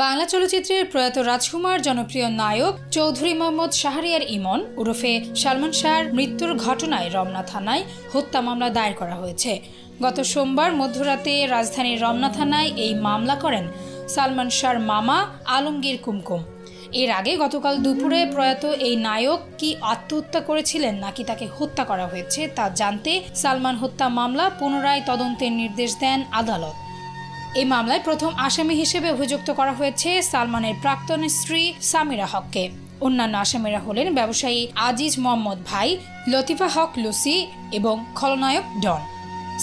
বাংলা চলচ্চিত্রের প্রয়াত রাজকুমার জনপ্রিয় নায়ক চৌধুরী মোহাম্মদ শাহরিয়ার ইমন ওরফে সালমান শাহর মৃত্যুর ঘটনায় রমনা থানায় হত্যা মামলা দায়ের করা হয়েছে। গত সোমবার মধ্যরাতে রাজধানীর রমনা থানায় এই মামলা করেন সালমান শাহর মামা আলমগীর কুমকুম। এর আগে গতকাল দুপুরে প্রয়াত এই নায়ক কি আত্মহত্যা করেছিলেন নাকি তাকে হত্যা করা হয়েছে তা জানতে সালমান হত্যা মামলা পুনরায় তদন্তের নির্দেশ দেন আদালত। এই মামলায় প্রথম আসামি হিসেবে অভিযুক্ত করা হয়েছে সালমানের প্রাক্তন স্ত্রী সামিরা হককে। অন্যান্য আসামিরা হলেন ব্যবসায়ী আজিজ মোহাম্মদ ভাই, লতিফা হক লুসি এবং খলনায়ক ডন।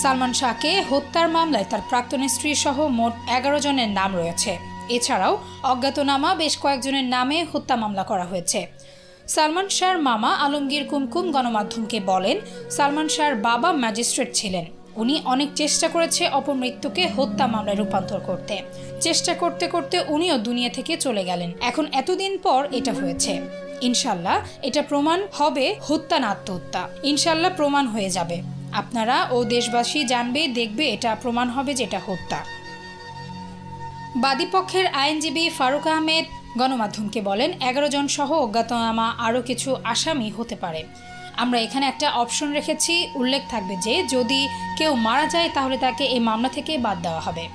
সালমান শাহকে হত্যার মামলায় তার প্রাক্তন স্ত্রী সহ মোট 11 জনের নাম রয়েছে। এছাড়াও অজ্ঞাতনামা বেশ কয়েকজনের নামে হত্যা মামলা করা হয়েছে। সালমান শাহর মামা আলমগীর কুমকুম গণমাধ্যমকে বলেন, সালমান শাহর বাবা ম্যাজিস্ট্রেট ছিলেন। উনি অনেক চেষ্টা করেছে অপমৃত্যুকে হত্যা মামলায় রূপান্তর করতে। চেষ্টা করতে করতে উনিও দুনিয়া থেকে চলে গেলেন। এখন এতদিন পর এটা হয়েছে। ইনশাল্লাহ এটা প্রমাণ হবে হত্যা না আত্মহত্যা। ইনশাল্লাহ প্রমাণ হয়ে যাবে। আপনারা ও দেশবাসী জানবে, দেখবে, এটা প্রমাণ হবে যে এটা হত্যা। বাদীপক্ষের আইনজীবী ফারুক আহমেদ গণমাধ্যমকে বলেন, 11 জন সহ অজ্ঞাতনামা আরও কিছু আসামি হতে পারে। আমরা এখানে একটা অপশন রেখেছি, উল্লেখ থাকবে যে যদি কেউ মারা যায় তাহলে তাকে এই মামলা থেকে বাদ দেওয়া হবে।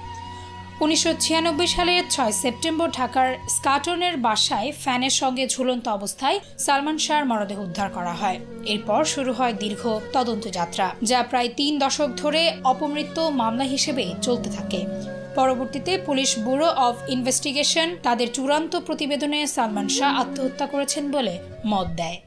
1996 সালের 6 সেপ্টেম্বর ঢাকার স্কাটনের বাসায় ফ্যানের সঙ্গে ঝুলন্ত অবস্থায় সালমান শাহর মরদেহ উদ্ধার করা হয়। এরপর শুরু হয় দীর্ঘ তদন্ত যাত্রা, যা প্রায় 3 দশক ধরে অপমৃত্যু মামলা হিসেবে চলতে থাকে। পরবর্তীতে পুলিশ ব্যুরো অব ইনভেস্টিগেশন তাদের চূড়ান্ত প্রতিবেদনে সালমান শাহ আত্মহত্যা করেছেন বলে মত দেয়।